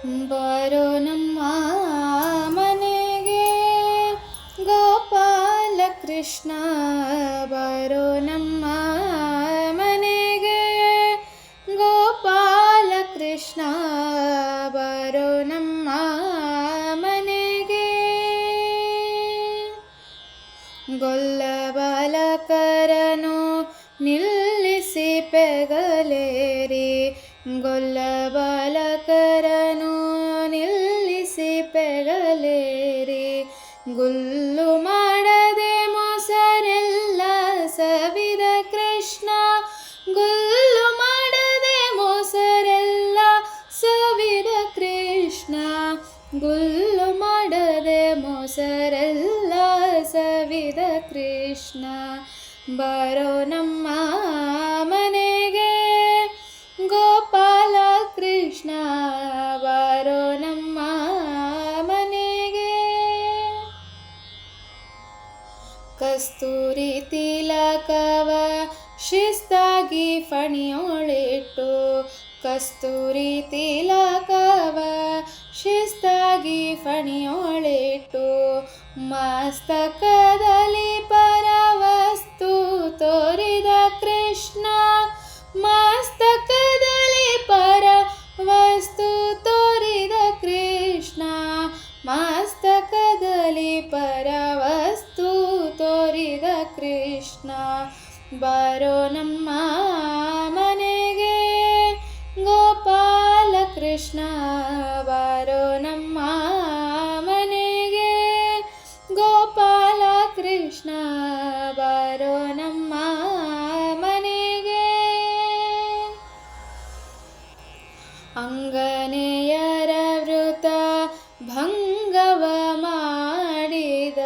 ಬಾರೋ ನಮ್ಮ ಮನೆಗೆ ಗೋಪಾಲ ಕೃಷ್ಣ, ಬಾರೋ ನಮ್ಮ ಮನೆಗೆ ಗೋಪಾಲ ಕೃಷ್ಣ, ಬಾರೋ ನಮ್ಮ ಮನೆಗೆ. ಗೊಲ್ಲ ಬಾಲಕರನು ನಿಲ್ಲಿಸಿ ಪೆಗಲೇರಿ, ಗೊಲ್ಲ ಬಾಲಕರನು ನಿಲ್ಲಿಸಿ ಪೆಗಲೇರಿ, ಗುಲ್ಲು ಮಾಡದೆ ಮೊಸರೆಲ್ಲ ಸವಿದ ಕೃಷ್ಣ, ಗುಲ್ಲು ಮಾಡದೆ ಮೊಸರೆಲ್ಲ ಸವಿದ ಕೃಷ್ಣ, ಗುಲ್ಲು ಮಾಡದೆ ಮೊಸರೆಲ್ಲ ಸವಿದ ಕೃಷ್ಣ. ಬಾರೋ ನಮ್ಮ ಮನೆಗೆ ಗೋಪಾಲ ಕೃಷ್ಣ, ಬಾರೋ ನಮ್ಮ ಮನೆಗೆ. ಕಸ್ತೂರಿ ತಿಲಕವ ಶಿಸ್ತಾಗಿ ಫಣಿಯೊಳಿಟ್ಟು, ಕಸ್ತೂರಿ ತಿಲಕವ ಶಿಸ್ತಾಗಿ ಫಣಿಯೊಳಿಟ್ಟು, ಮಸ್ತಕದಲ್ಲಿ ಪರವಸ್ತು ತೋರಿದ ಕೃಷ್ಣ, ಮಸ್ತಕದಲ್ಲಿ ಪರವಸ್ತು ತೋರಿದ ಕೃಷ್ಣ, ಮಸ್ತಕದಲ್ಲಿ ಪರವಸ್ತು ತೋರಿದ ಕೃಷ್ಣ. ಬಾರೋ ನಮ್ಮ ಮನೆಗೆ ಗೋಪಾಲ ಕೃಷ್ಣ, ಬಾರೋ ನಮ್ಮ ಮನೆಗೆ ಗೋಪಾಲ ಕೃಷ್ಣ, ಬಾರೋ ನಮ್ಮ ಮನೆಗೆ. ಅಂಗನೆಯರ ವೃತ ಭಂಗವ ಮಾಡಿದ,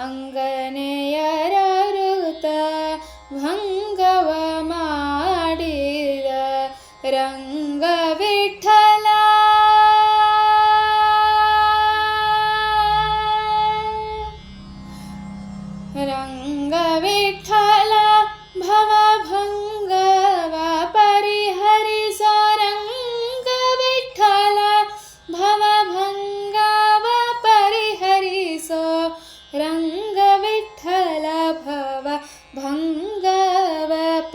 ಅಂಗನೆಯರ ವೃತ ಭಂಗವ ಮಾಡಿದ ರಂಗ ವಿಠಲ, ರಂಗ ವಿಠಲ ಭವಭಂಗವ ಪರಿಹರಿಸೋ, ರಂಗ ವಿಠಲ ಭವಭಂಗವ ಪರಿಹರಿಸೋ, ರಂಗ ವಿಠಲ ಭವಭಂಗವ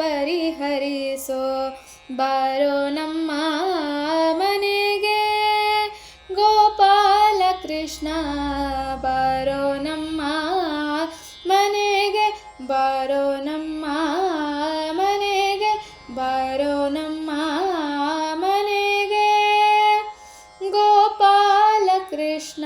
ಪರಿಹರಿಸೋ. ಬಾರೋ ನಮ್ಮ ಮನೆಗೆ ಗೋಪಾಲ ಕೃಷ್ಣ, ಬಾರೋ ನಮ್ಮ ಮನೆಗೆ, ಬಾರೋ ನಮ್ಮ ಮನೆಗೆ, ಬಾರೋ ನಮ್ಮ ಮನೆಗೆ ಗೋಪಾಲ ಕೃಷ್ಣ.